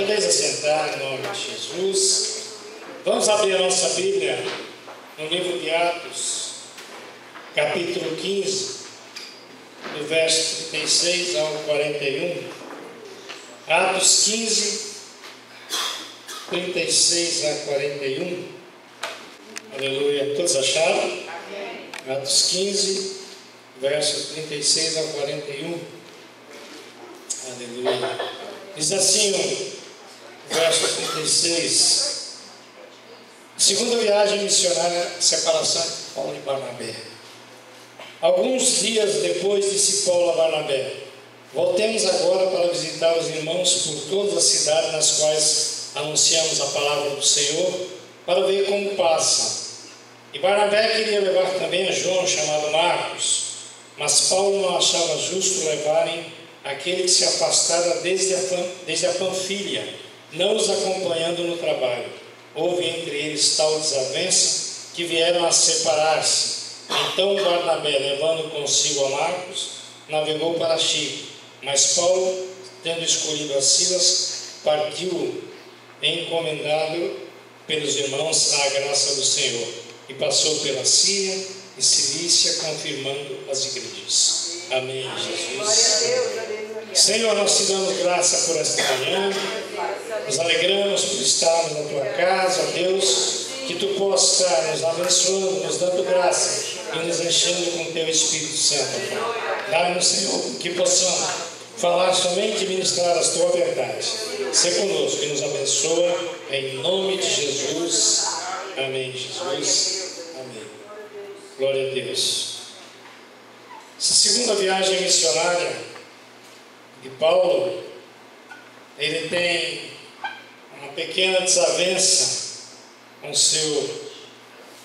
Podeis assentar em nome de Jesus. Vamos abrir a nossa Bíblia no livro de Atos, capítulo 15, do verso 36 ao 41. Atos 15, 36 a 41. Aleluia. Todos acharam? Amém. Atos 15, verso 36 ao 41. Aleluia. Diz assim o verso 36. Segunda viagem missionária, separação de Paulo e Barnabé. Alguns dias depois disse Paulo a Barnabé: voltemos agora para visitar os irmãos por todas as cidades nas quais anunciamos a palavra do Senhor, para ver como passa. E Barnabé queria levar também a João, chamado Marcos, mas Paulo não achava justo levarem aquele que se afastara desde a Panfilha, não os acompanhando no trabalho. Houve entre eles tal desavença que vieram a separar-se. Então Barnabé, levando consigo a Marcos, navegou para Chipre, mas Paulo, tendo escolhido a Silas, partiu encomendado pelos irmãos à graça do Senhor, e passou pela Síria e Cilícia, confirmando as igrejas. Amém, Jesus. Glória a Deus, aleluia. Senhor, nós te damos graça por esta manhã, nos alegramos por estarmos na tua casa, Deus, que tu possas estar nos abençoando, nos dando graça e nos enchendo com o teu Espírito Santo. Dá-nos, Senhor, que possamos falar somente e ministrar a tua verdade. Sê conosco e nos abençoa, em nome de Jesus. Amém, Jesus. Amém. Glória a Deus. Essa segunda viagem missionária de Paulo, ele tem uma pequena desavença com seu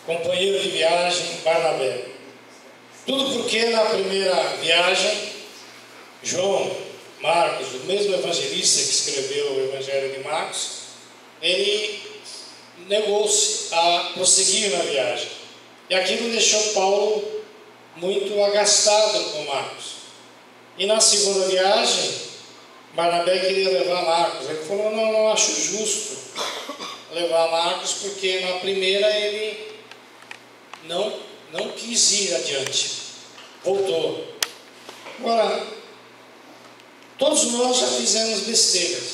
companheiro de viagem, Barnabé. Tudo porque na primeira viagem, João Marcos, o mesmo evangelista que escreveu o Evangelho de Marcos, ele negou-se a prosseguir na viagem. E aquilo deixou Paulo muito agastado com Marcos. E na segunda viagem, Barnabé queria levar Marcos. Ele falou: não acho justo levar Marcos, porque na primeira ele não quis ir adiante, voltou. Agora, todos nós já fizemos besteiras,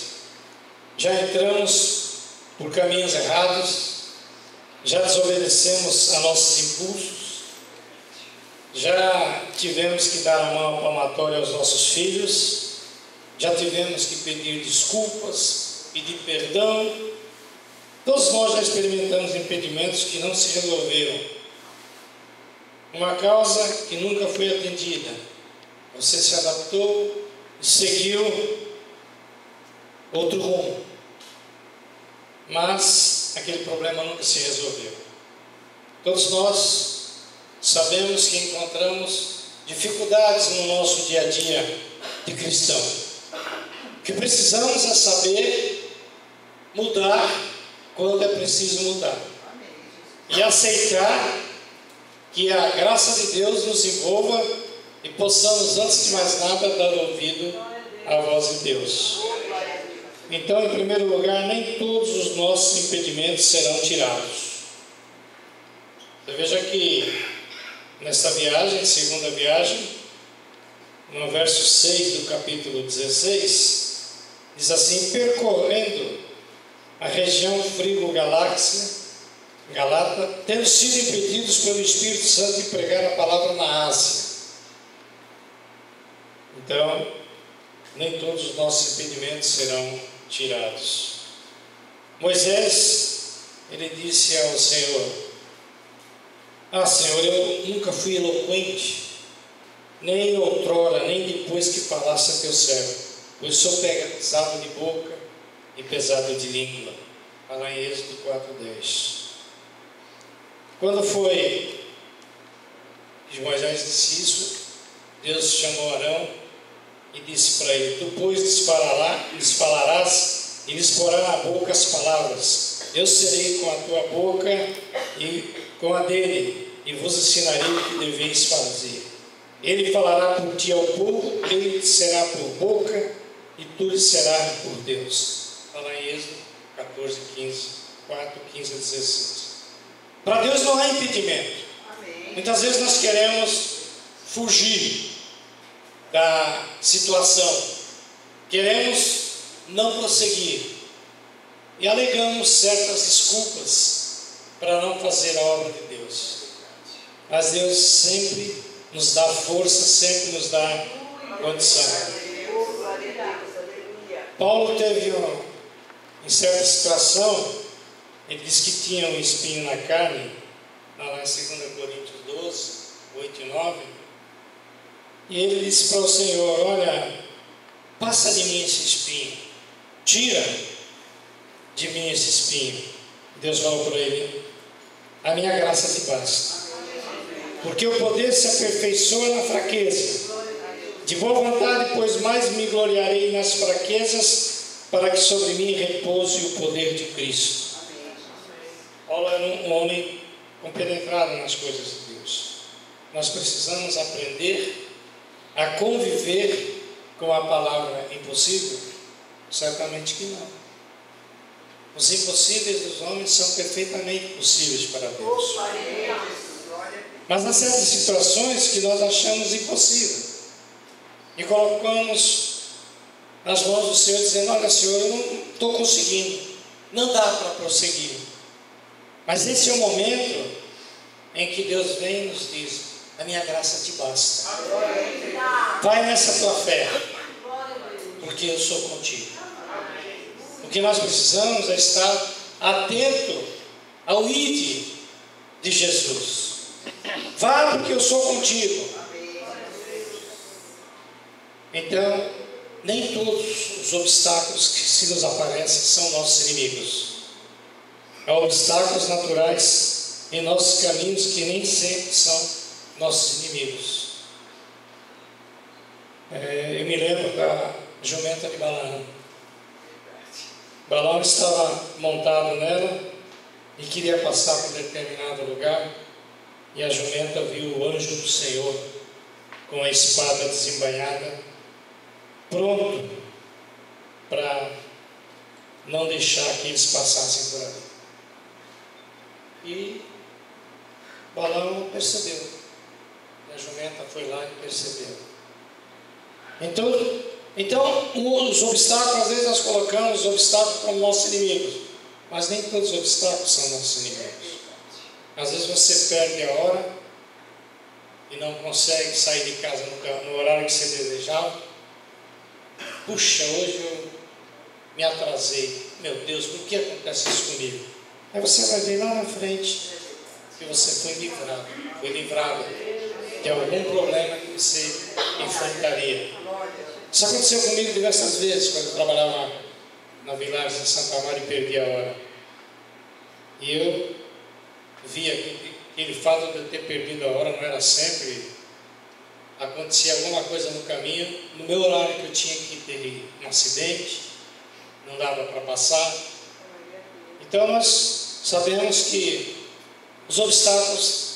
já entramos por caminhos errados, já desobedecemos a nossos impulsos, já tivemos que dar a mão palmatória aos nossos filhos, já tivemos que pedir desculpas, pedir perdão. Todos nós já experimentamos impedimentos que não se resolveram, uma causa que nunca foi atendida. Você se adaptou e seguiu outro rumo, mas aquele problema nunca se resolveu. Todos nós sabemos que encontramos dificuldades no nosso dia a dia de cristão. O que precisamos é saber mudar quando é preciso mudar, e aceitar que a graça de Deus nos envolva e possamos, antes de mais nada, dar ouvido à voz de Deus. Então, em primeiro lugar, nem todos os nossos impedimentos serão tirados. Você veja que nesta viagem, segunda viagem, no verso 6 do capítulo 16, diz assim: percorrendo a região Frigo-Galata, tendo sido impedidos pelo Espírito Santo de pregar a palavra na Ásia. Então, nem todos os nossos impedimentos serão tirados. Moisés, ele disse ao Senhor: Senhor, eu nunca fui eloquente, nem outrora, nem depois que falasse a teu servo, pois sou pesado de boca e pesado de língua. Fala em Êxodo 4:10. Quando foi que Moisés disse isso, Deus chamou Arão e disse para ele: tu, pois, lhes falarás e lhes porá na boca as palavras. Eu serei com a tua boca e com a dele, e vos ensinarei o que deveis fazer. Ele falará por ti ao povo, ele será por boca, e tu lhe serás por Deus. Está lá em Êxodo 14, 15, 4, 15 a 16. Para Deus não há impedimento. Amém. Muitas vezes nós queremos fugir da situação, queremos não prosseguir e alegamos certas desculpas para não fazer a obra de Deus. Mas Deus sempre nos dá força, sempre nos dá condição. Paulo teve em certa situação, ele disse que tinha um espinho na carne, lá em 2 Coríntios 12, 8 e 9, e ele disse para o Senhor: olha, passa de mim esse espinho, tira de mim esse espinho. Deus falou para ele: a minha graça te basta, porque o poder se aperfeiçoa na fraqueza. De boa vontade, pois mais me gloriarei nas fraquezas, para que sobre mim repouse o poder de Cristo. Paulo era um homem compenetrado nas coisas de Deus. Nós precisamos aprender a conviver com a palavra impossível? Certamente que não. Os impossíveis dos homens são perfeitamente possíveis para Deus. Mas há certas situações que nós achamos impossíveis e colocamos nas mãos do Senhor, dizendo: olha, Senhor, eu não estou conseguindo, não dá para prosseguir. Mas esse é o momento em que Deus vem e nos diz: a minha graça te basta, vai nessa tua fé, porque eu sou contigo. O que nós precisamos é estar atento ao ide de Jesus. Vá, porque eu sou contigo. Então, nem todos os obstáculos que se nos aparecem são nossos inimigos. Há obstáculos naturais em nossos caminhos que nem sempre são nossos inimigos. Eu me lembro da jumenta de Balaão. Balaão estava montado nela e queria passar por determinado lugar, e a jumenta viu o anjo do Senhor com a espada desembainhada, pronto para não deixar que eles passassem por ali. E Balaão percebeu. A jumenta foi lá e percebeu. Então, os obstáculos, às vezes nós colocamos os obstáculos como nossos inimigos, mas nem todos os obstáculos são nossos inimigos. Às vezes você perde a hora e não consegue sair de casa no horário que você desejava. Puxa, hoje eu me atrasei. Meu Deus, por que acontece isso comigo? Aí você vai ver lá na frente que você foi livrado de algum problema que você enfrentaria. Isso aconteceu comigo diversas vezes, quando eu trabalhava na Vilares, em Santa Amaro, e perdi a hora. E eu via que aquele fato de eu ter perdido a hora não era sempre. Acontecia alguma coisa no caminho, no meu horário que eu tinha que ter um acidente, não dava para passar. Então nós sabemos que os obstáculos,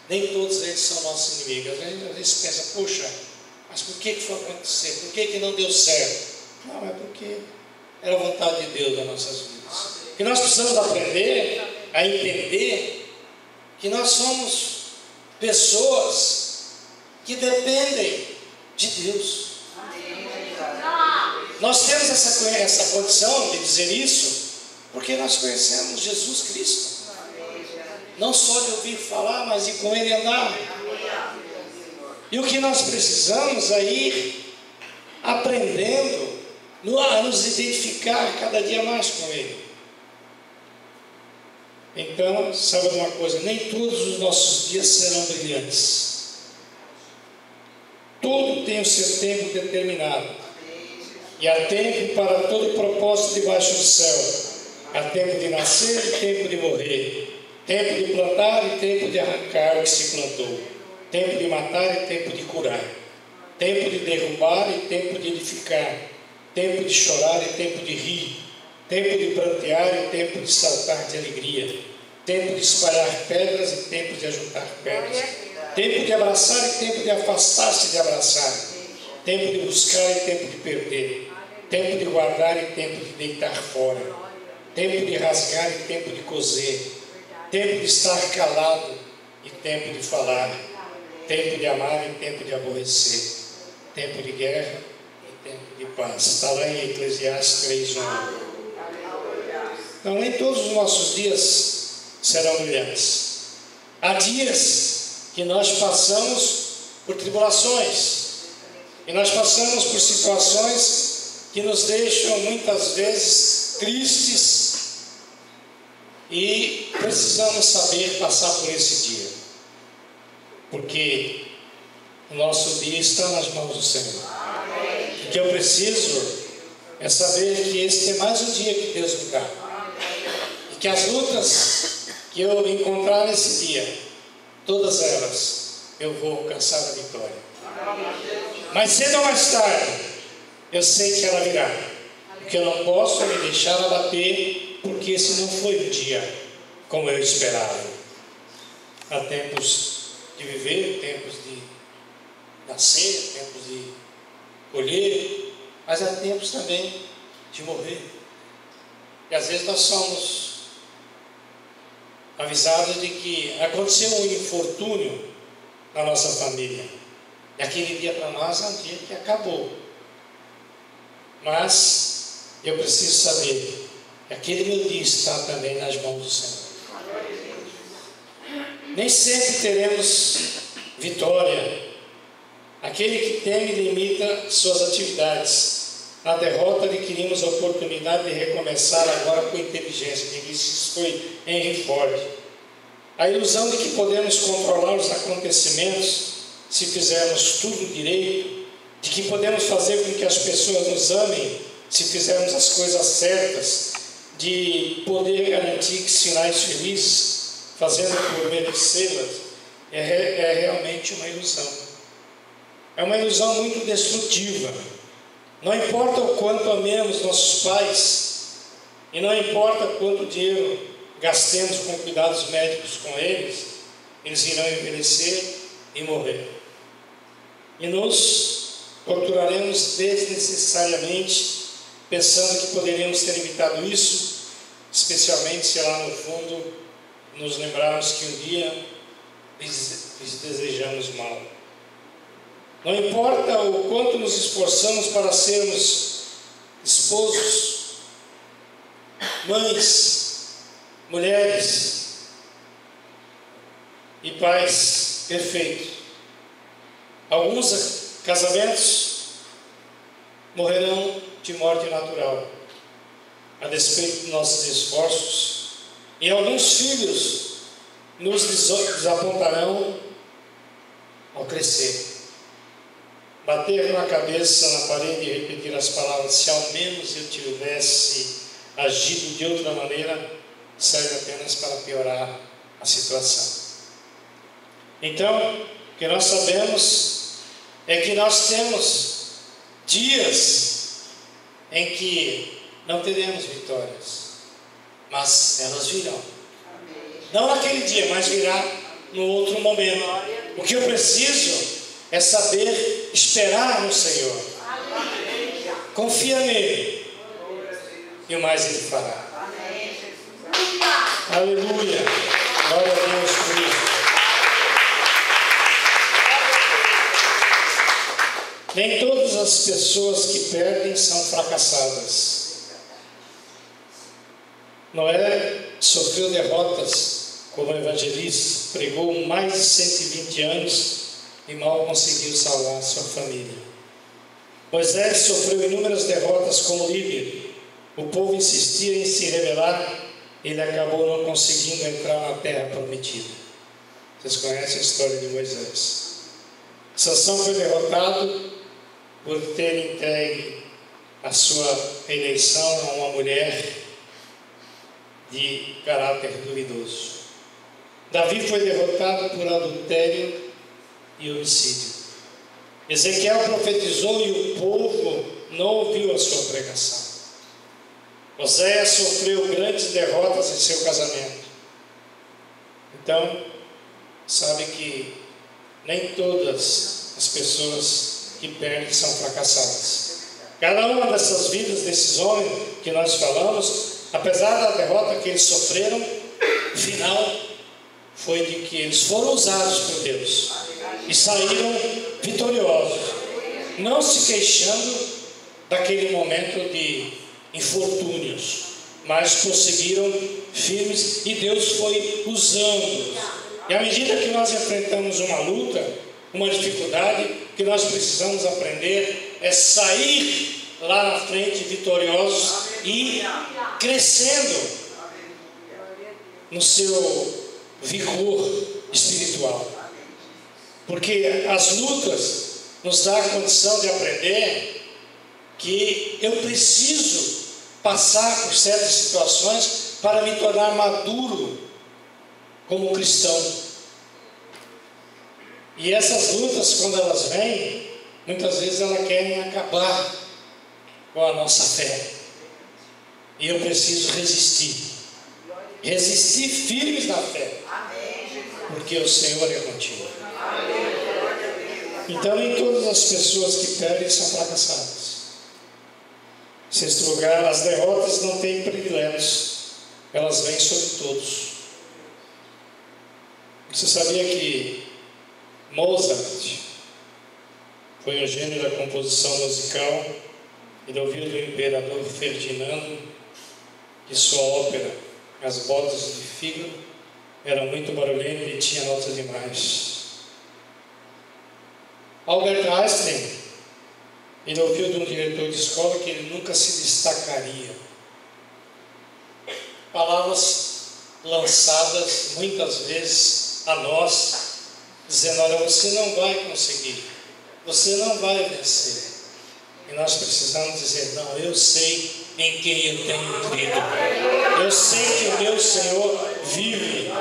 nem todos eles são nossos inimigos. Às vezes pensa: puxa, mas por que foi acontecer? Por que não deu certo? Não, é porque era a vontade de Deus nas nossas vidas. E nós precisamos aprender a entender que nós somos pessoas que dependem de Deus. Nós temos essa condição de dizer isso porque nós conhecemos Jesus Cristo. Não só de ouvir falar, mas de com Ele andar. E o que nós precisamos é ir aprendendo a nos identificar cada dia mais com Ele. Então, sabe uma coisa? Nem todos os nossos dias serão brilhantes. Tudo tem o seu tempo determinado. E há tempo para todo propósito debaixo do céu. Há tempo de nascer e tempo de morrer. Tempo de plantar e tempo de arrancar o que se plantou. Tempo de matar e tempo de curar. Tempo de derrubar e tempo de edificar. Tempo de chorar e tempo de rir. Tempo de prantear e tempo de saltar de alegria. Tempo de espalhar pedras e tempo de ajuntar pedras. Tempo de abraçar e tempo de afastar-se de abraçar. Tempo de buscar e tempo de perder. tempo de guardar e tempo de deitar fora, tempo de rasgar e tempo de coser, tempo de estar calado e tempo de falar, tempo de amar e tempo de aborrecer, tempo de guerra e tempo de paz. Está lá em Eclesiastes 3:1. Então, nem todos os nossos dias serão brilhantes. Há dias que nós passamos por tribulações, e nós passamos por situações que nos deixam muitas vezes tristes, e precisamos saber passar por esse dia, porque o nosso dia está nas mãos do Senhor. O que eu preciso é saber que este é mais um dia que Deus me dá, e que as lutas que eu encontrar nesse dia, todas elas eu vou alcançar a vitória. Mais cedo ou mais tarde, eu sei que ela virá, porque eu não posso me deixar abater, porque esse não foi um dia como eu esperava. Há tempos de viver, tempos de nascer, tempos de colher, mas há tempos também de morrer. E às vezes nós somos avisados de que aconteceu um infortúnio na nossa família, e aquele dia para nós é um dia que acabou. Mas eu preciso saber que aquele meu dia está também nas mãos do Senhor. Nem sempre teremos vitória. Aquele que teme limita suas atividades. Na derrota adquirimos a oportunidade de recomeçar agora com inteligência. Quem disse isso foi Henry Ford. A ilusão de que podemos controlar os acontecimentos se fizermos tudo direito, de que podemos fazer com que as pessoas nos amem se fizermos as coisas certas, de poder garantir que sinais felizes, fazendo por merecê-las, é realmente uma ilusão. É uma ilusão muito destrutiva. Não importa o quanto amemos nossos pais, e não importa quanto dinheiro gastemos com cuidados médicos com eles, eles irão envelhecer e morrer. E nos torturaremos desnecessariamente, pensando que poderíamos ter evitado isso, especialmente se lá no fundo nos lembrarmos que um dia lhes desejamos mal. Não importa o quanto nos esforçamos para sermos esposos, mães, mulheres e pais perfeitos. Alguns casamentos morrerão de morte natural, a despeito dos nossos esforços, e alguns filhos nos desapontarão ao crescer. Bater na cabeça na parede e repetir as palavras, se ao menos eu tivesse agido de outra maneira, serve apenas para piorar a situação. Então, o que nós sabemos é que nós temos dias em que não teremos vitórias, mas elas virão. Não naquele dia, mas virá no outro momento. O que eu preciso é saber esperar no Senhor. Confia nele, e o mais ele fará. Aleluia. Glória a Deus por isso. Nem todas as pessoas que perdem são fracassadas. Noé sofreu derrotas como evangelista, pregou mais de 120 anos e mal conseguiu salvar sua família. Moisés sofreu inúmeras derrotas como líder. O povo insistia em se rebelar, ele acabou não conseguindo entrar na terra prometida. Vocês conhecem a história de Moisés. Sansão foi derrotado por ter entregue a sua eleição a uma mulher de caráter duvidoso. Davi foi derrotado por adultério e homicídio. Ezequiel profetizou e o povo não ouviu a sua pregação. Oséias sofreu grandes derrotas em seu casamento. Então, sabe que nem todas as pessoas que perdem são fracassadas. Cada uma dessas vidas desses homens que nós falamos, apesar da derrota que eles sofreram, o final foi de que eles foram usados por Deus e saíram vitoriosos, não se queixando daquele momento de infortúnios, mas prosseguiram firmes e Deus foi usando. E à medida que nós enfrentamos uma luta, uma dificuldade, o que nós precisamos aprender é sair lá na frente vitoriosos e crescendo no seu vigor espiritual. Porque as lutas nos dão a condição de aprender que eu preciso passar por certas situações para me tornar maduro como cristão. E essas lutas, quando elas vêm, muitas vezes elas querem acabar com a nossa fé. E eu preciso resistir firmes na fé, porque o Senhor é contigo. Então, nem todas as pessoas que perdem são fracassadas. Em sexto lugar, as derrotas não têm privilégios, elas vêm sobre todos. Você sabia que Mozart foi um gênio da composição musical? Ele ouviu do imperador Ferdinando que sua ópera, As Bodas de Fígaro, era muito barulhenta e tinha notas demais. Albert Einstein, ele ouviu de um diretor de escola que ele nunca se destacaria. Palavras lançadas muitas vezes a nós, dizendo: olha, você não vai conseguir, você não vai vencer. E nós precisamos dizer: não, eu sei em quem eu tenho crido, eu sei que o meu Senhor vive,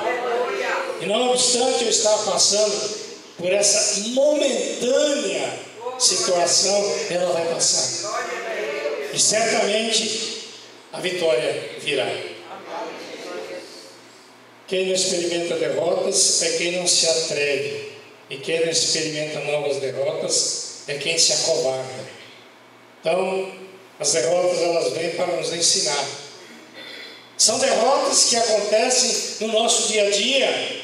e não obstante eu estar passando por essa momentânea situação, ela vai passar, e certamente a vitória virá. Quem não experimenta derrotas é quem não se atreve, e quem não experimenta novas derrotas é quem se acovarda. Então, as derrotas, elas vêm para nos ensinar. São derrotas que acontecem no nosso dia a dia,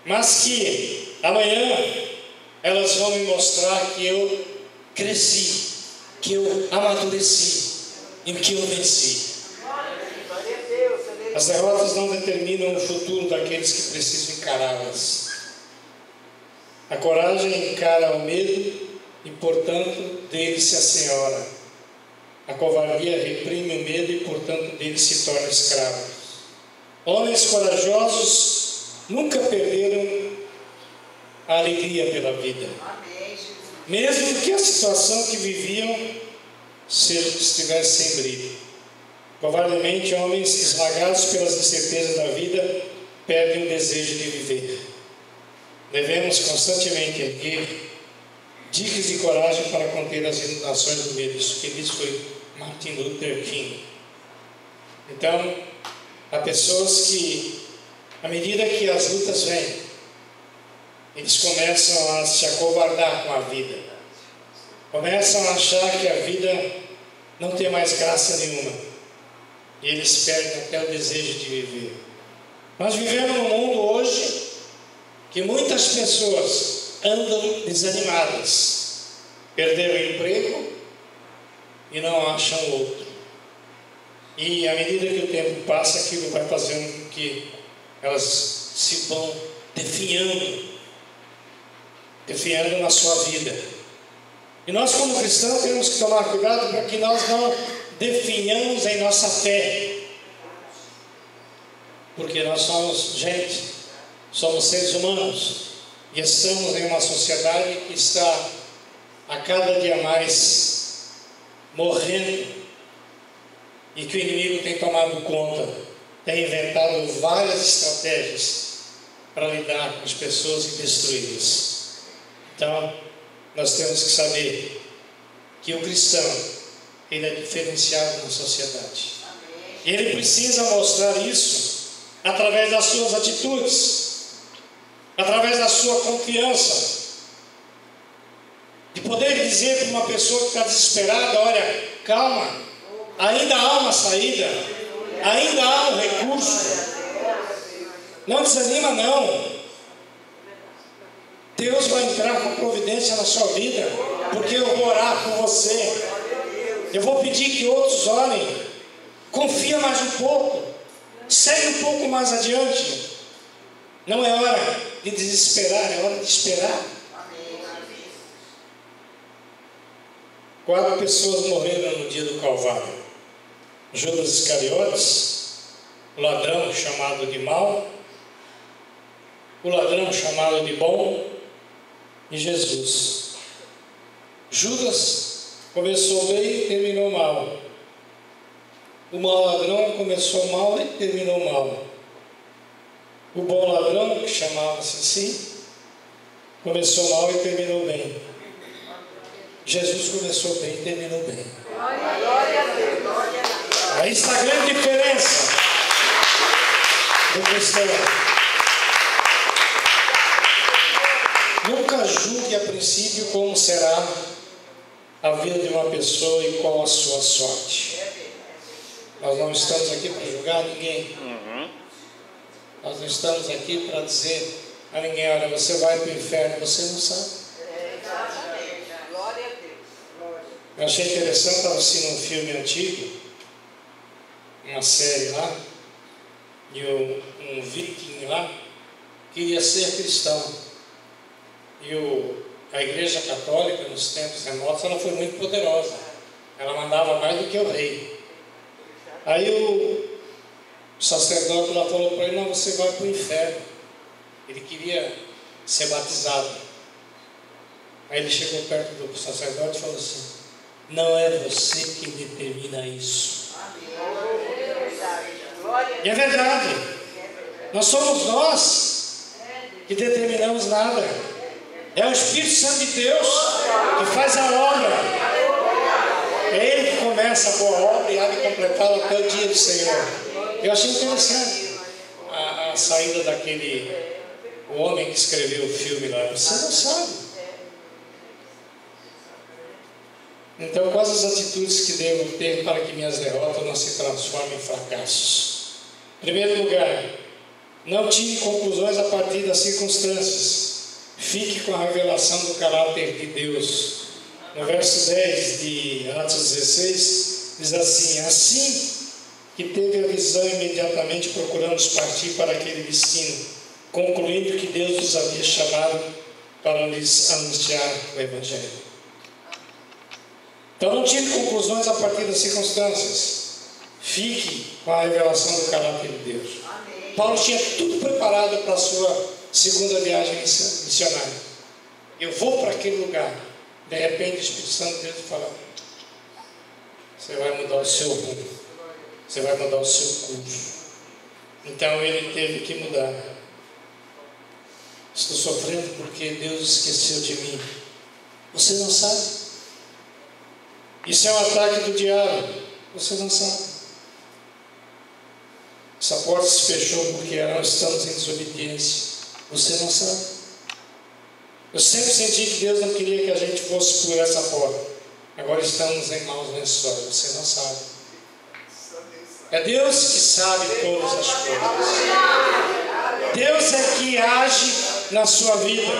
mas que amanhã elas vão me mostrar que eu cresci, que eu amadureci e que eu venci. As derrotas não determinam o futuro daqueles que precisam encará-las. A coragem encara o medo e, portanto, dele se assenhora. A covardia reprime o medo e, portanto, dele se torna escravo. Homens corajosos nunca perderam a alegria pela vida, mesmo que a situação que viviam estivesse sem brilho. Covardemente, homens esmagados pelas incertezas da vida perdem o desejo de viver. Devemos constantemente erguer diques de coragem para conter as inundações do medo. Isso que disse foi Martin Luther King. Então, há pessoas que, à medida que as lutas vêm, eles começam a se acovardar com a vida, começam a achar que a vida não tem mais graça nenhuma, e eles perdem até o desejo de viver. Nós vivemos num mundo hoje que muitas pessoas andam desanimadas, perderam o emprego e não acham outro. E à medida que o tempo passa, aquilo vai fazendo com que elas se vão definhando na sua vida. E nós, como cristãos, temos que tomar cuidado para que nós não definhamos em nossa fé, porque nós somos gente, somos seres humanos, e estamos em uma sociedade que está a cada dia mais morrendo, e que o inimigo tem tomado conta, tem inventado várias estratégias para lidar com as pessoas e destruí-las. Então, nós temos que saber que o cristão, ele é diferenciado na sociedade. E ele precisa mostrar isso através das suas atitudes, através da sua confiança, de Poder dizer para uma pessoa que está desesperada: olha, calma, ainda há uma saída, ainda há um recurso, não desanima não. Deus vai entrar com providência na sua vida, porque eu vou orar por você, eu vou pedir que outros orem. Confia mais um pouco, segue um pouco mais adiante. Não é hora de desesperar, é hora de esperar. 4 pessoas morreram no dia do Calvário: Judas Iscariotes, o ladrão chamado de mau, o ladrão chamado de bom, e Jesus. Judas começou bem e terminou mal. O mau ladrão começou mal e terminou mal. O bom ladrão, que chamava-se assim, começou mal e terminou bem. Jesus começou bem e terminou bem. Aí está a grande diferença do cristão. Nunca julgue a princípio como será a vida de uma pessoa e qual a sua sorte. Nós não estamos aqui para julgar ninguém. Nós não estamos aqui para dizer a ninguém: olha, você vai para o inferno. Você não sabe. Eu achei interessante, estava assistindo um filme antigo, uma série lá, e um viking lá queria ser cristão. E a igreja católica, nos tempos remotos, ela foi muito poderosa. Ela mandava mais do que o rei. Aí o sacerdote lá falou para ele: não, você vai para o inferno. Ele queria ser batizado. Aí ele chegou perto do sacerdote e falou assim: não é você que determina isso. E é verdade. Não somos nós que determinamos nada. É o Espírito Santo de Deus que faz a obra. É Ele que começa a boa obra e há de completá-la até o dia do Senhor. Eu achei interessante a saída o homem que escreveu o filme lá. Você não sabe. Então, quais as atitudes que devo ter para que minhas derrotas não se transformem em fracassos? Em primeiro lugar, não tire conclusões a partir das circunstâncias. Fique com a revelação do caráter de Deus. No verso 10 de Atos 16, diz assim: assim que teve a visão, imediatamente procuramos partir para aquele destino, concluindo que Deus nos havia chamado para lhes anunciar o Evangelho. Então não tire conclusões a partir das circunstâncias. Fique com a revelação do caráter de Deus. Paulo tinha tudo preparado para a sua segunda viagem missionária. Eu vou para aquele lugar. De repente o Espírito Santo de Deus fala: você vai mudar o seu rumo, você vai mudar o seu curso. Então ele teve que mudar. Estou sofrendo porque Deus esqueceu de mim. Você não sabe. Isso é um ataque do diabo. Você não sabe. Essa porta se fechou porque nós estamos em desobediência. Você não sabe. Eu sempre senti que Deus não queria que a gente fosse por essa porta. Agora estamos em maus lençóis. Você não sabe. É Deus que sabe todas as coisas. Deus é que age na sua vida.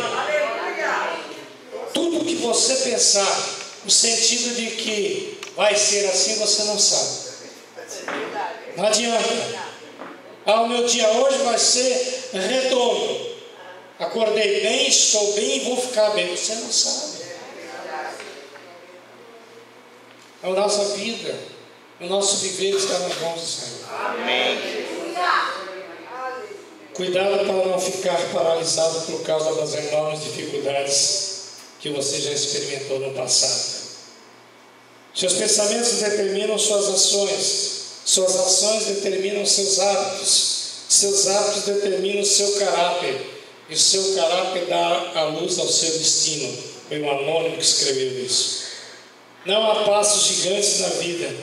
Tudo que você pensar, no sentido de que vai ser assim, você não sabe. Não adianta. O meu dia hoje vai ser redondo. Acordei bem, estou bem e vou ficar bem. Você não sabe. A nossa vida, o nosso viver está nas mãos do Senhor. Amém. Cuidado para não ficar paralisado por causa das enormes dificuldades que você já experimentou no passado. Seus pensamentos determinam suas ações determinam seus hábitos determinam o seu caráter, e o seu caráter dá a luz ao seu destino. Foi um anônimo que escreveu isso. Não há passos gigantes na vida.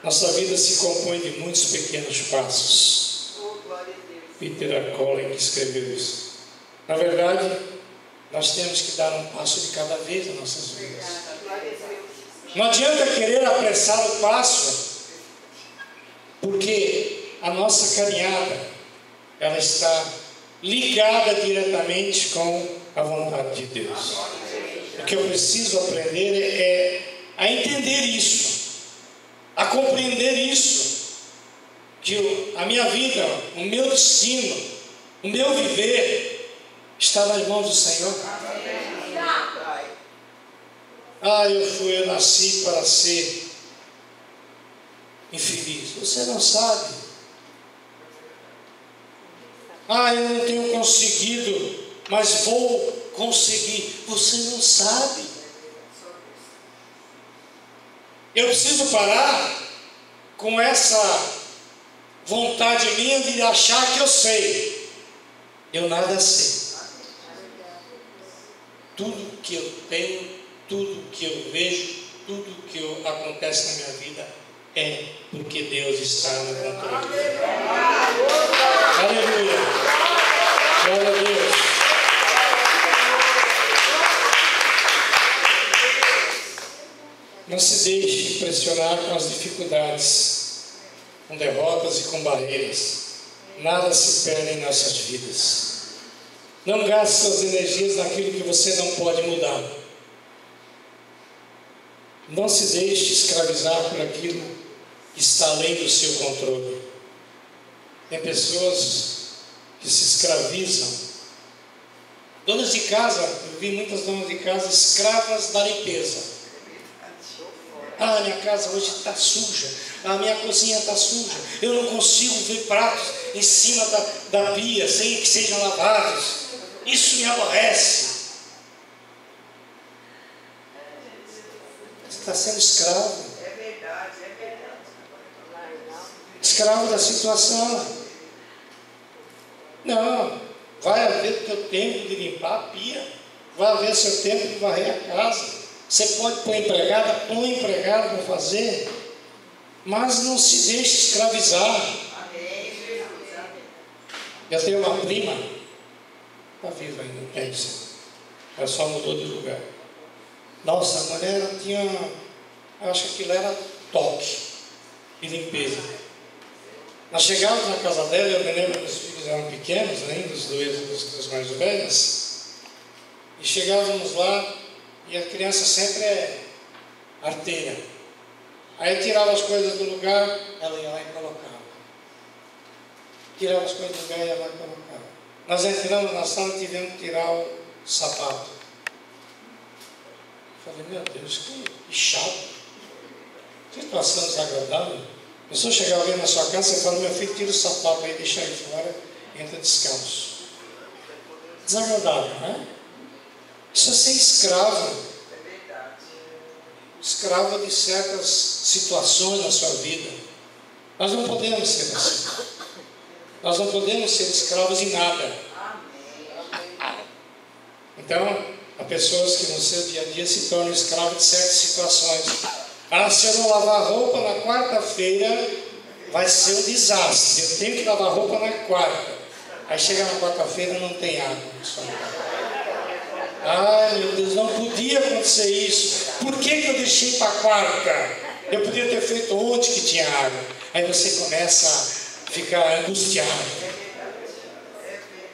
Nossa vida se compõe de muitos pequenos passos. Peter Collen que escreveu isso. Na verdade, Nós temos que dar um passo de cada vez nas nossas vidas. Não adianta querer apressar o passo, porque a nossa caminhada, ela está ligada diretamente com a vontade de Deus. O que eu preciso aprender é a entender isso, a compreender isso, que a minha vida, o meu destino, o meu viver está nas mãos do Senhor. Eu nasci para ser infeliz. Você não sabe. Eu não tenho conseguido, mas vou conseguir. Você não sabe. Eu preciso parar com essa vontade minha de achar que eu sei. Eu nada sei. Tudo que eu tenho, tudo que eu vejo, tudo que acontece na minha vida é porque Deus está no controle. Aleluia! Glória a Deus! Não se deixe impressionar com as dificuldades, com derrotas e com barreiras. Nada se perde em nossas vidas. Não gaste suas energias naquilo que você não pode mudar. Não se deixe escravizar por aquilo que está além do seu controle. Tem pessoas que se escravizam. Donas de casa, eu vi muitas donas de casa escravas da limpeza. Minha casa hoje está suja. Minha cozinha está suja. Eu não consigo ver pratos em cima da pia sem que sejam lavados. Isso me aborrece. Você está sendo escravo. Escravo da situação. Não. Vai haver o teu tempo de limpar a pia. Vai haver seu tempo de varrer a casa. Você pode pôr empregada, põe empregado para fazer. Mas não se deixe escravizar. Eu tenho uma prima. Está viva ainda, não tem isso. Ela só mudou de lugar. Nossa, a mulher tinha, eu acho que aquilo era toque e limpeza. Nós chegávamos na casa dela, eu me lembro que os filhos eram pequenos ainda, os dois mais velhos, e chegávamos lá e a criança sempre é arteira. Aí tirava as coisas do lugar, ela ia lá e colocava. Tirava as coisas do lugar e ia lá e colocava. Nós entramos na sala e tivemos que tirar o sapato. Eu falei, meu Deus, que chato. Que situação desagradável. A pessoa chega alguém na sua casa e fala, meu filho, tira o sapato aí, deixa ele fora e entra descalço. Desagradável, não é? Isso é ser escravo. Escravo de certas situações na sua vida. Nós não podemos ser assim. Nós não podemos ser escravos em nada. Então, há pessoas que no seu dia a dia se tornam escravos de certas situações. Se eu não lavar roupa na quarta-feira, vai ser um desastre. Eu tenho que lavar roupa na quarta. Aí chega na quarta-feira, não tem água. Meu Deus, não podia acontecer isso. Por que eu deixei para quarta? Eu podia ter feito ontem que tinha água. Aí você começa a ficar angustiado.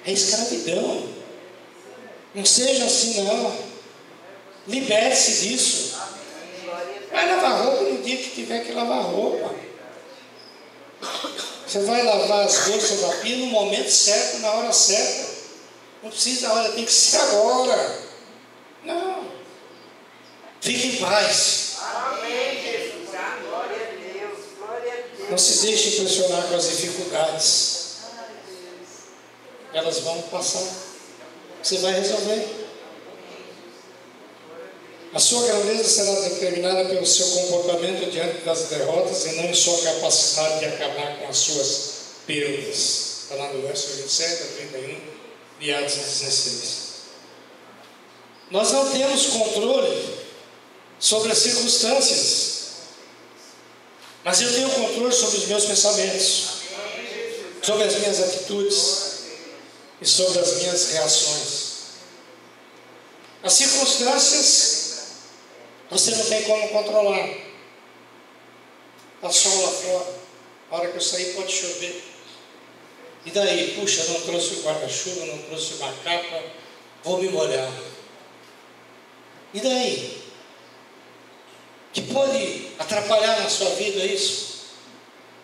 É escravidão. Não seja assim, não. Liberte-se disso. Vai lavar roupa no dia que tiver que lavar roupa. Você vai lavar as louças da pia no momento certo, na hora certa. Não precisa, olha, tem que ser agora. Não. Fique em paz. Amém, Jesus. Glória a Deus. Glória a Deus. Não se deixe impressionar com as dificuldades. Elas vão passar. Você vai resolver. A sua grandeza será determinada pelo seu comportamento diante das derrotas e não em sua capacidade de acabar com as suas perdas. Está lá no verso 27 a 31 de Atos 16. Nós não temos controle sobre as circunstâncias, mas eu tenho controle sobre os meus pensamentos, sobre as minhas atitudes e sobre as minhas reações. As circunstâncias você não tem como controlar. Está sol lá fora, a hora que eu sair pode chover. E daí? Puxa, não trouxe o guarda-chuva, não trouxe uma capa, vou me molhar. E daí? Que pode atrapalhar na sua vida isso?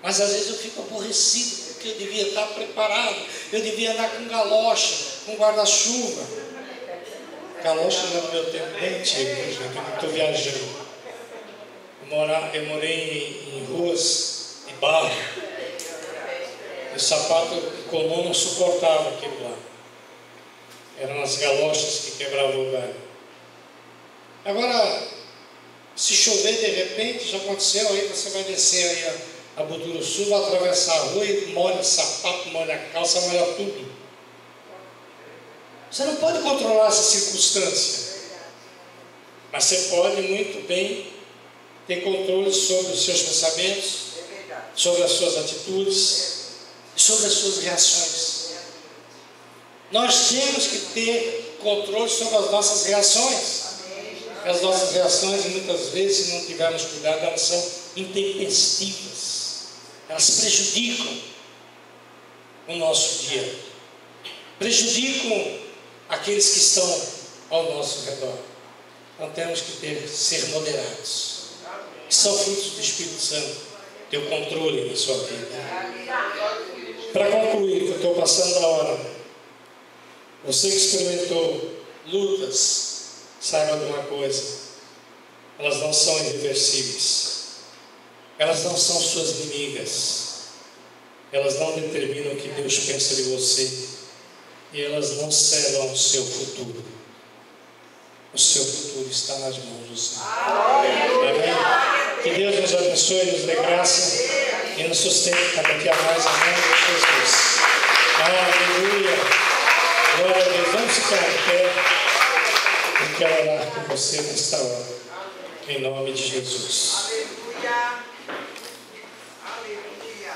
Mas às vezes eu fico aborrecido, porque eu devia estar preparado, eu devia andar com galocha, com guarda-chuva. Galocha não é do meu tempo, bem antigo, gente, eu estou viajando. Eu morei em ruas de barro, e o sapato comum não suportava aquilo lá. Eram as galochas que quebravam o galho. Agora, se chover de repente, já aconteceu, aí você vai descer aí a Buturuçu, vai atravessar a rua e molha o sapato, molha a calça, molha tudo. Você não pode controlar essa circunstância, mas você pode muito bem ter controle sobre os seus pensamentos, sobre as suas atitudes, sobre as suas reações. Nós temos que ter controle sobre as nossas reações. As nossas reações, muitas vezes, se não tivermos cuidado, elas são intempestivas. Elas prejudicam o nosso dia. Prejudicam aqueles que estão ao nosso redor. Então temos que ser moderados. Que são frutos do Espírito Santo. Ter o controle na sua vida. Para concluir, que eu estou passando a hora. Você que experimentou lutas, saiba de uma coisa: elas não são irreversíveis, elas não são suas inimigas, elas não determinam o que Deus pensa de você, e elas não selam o seu futuro. O seu futuro está nas mãos do Senhor. Amém? Que Deus nos abençoe, nos dê graça e nos sustente cada dia mais, em nome de Jesus. Aleluia, glória a Deus. Vamos ficar de pé. Eu quero orar com você nesta hora, em nome de Jesus. Aleluia. Aleluia.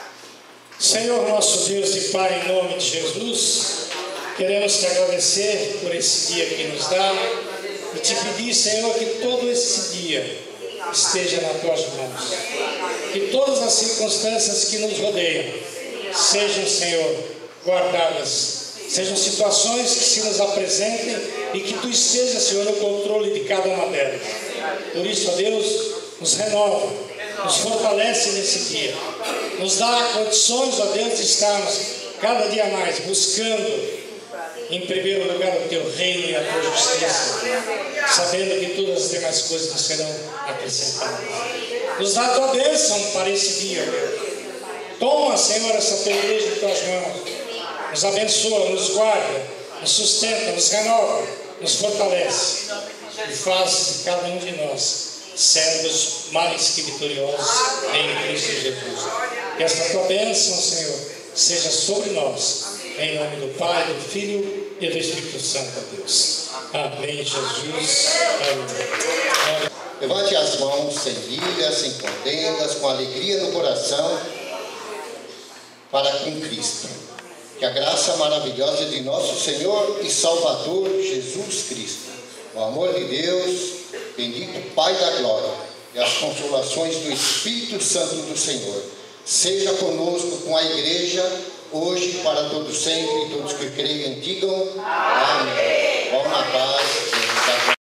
Senhor nosso Deus e Pai, em nome de Jesus, queremos te agradecer por esse dia que nos dá e te pedir, Senhor, que todo esse dia esteja nas tuas mãos, que todas as circunstâncias que nos rodeiam sejam, Senhor, guardadas. Sejam situações que se nos apresentem e que Tu estejas, Senhor, no controle de cada uma delas. Por isso, ó Deus, nos renova, nos fortalece nesse dia. Nos dá condições, ó Deus, de estarmos cada dia mais buscando, em primeiro lugar, o Teu reino e a Tua justiça, sabendo que todas as demais coisas nos serão acrescentadas. Nos dá a Tua bênção para esse dia, Deus. Toma, Senhor, essa Tua igreja em Tuas mãos. Nos abençoa, nos guarda, nos sustenta, nos renova, nos fortalece e faz de cada um de nós servos mais que vitoriosos em Cristo Jesus. Que esta Tua bênção, Senhor, seja sobre nós, em nome do Pai, do Filho e do Espírito Santo, a Deus. Amém, Jesus. Amém. Levante as mãos sem ira, sem contendas, com alegria no coração, para com Cristo. Que a graça maravilhosa de nosso Senhor e Salvador Jesus Cristo, o amor de Deus, bendito Pai da glória, e as consolações do Espírito Santo do Senhor, seja conosco com a igreja, hoje para todos sempre, e todos que creem digam amém.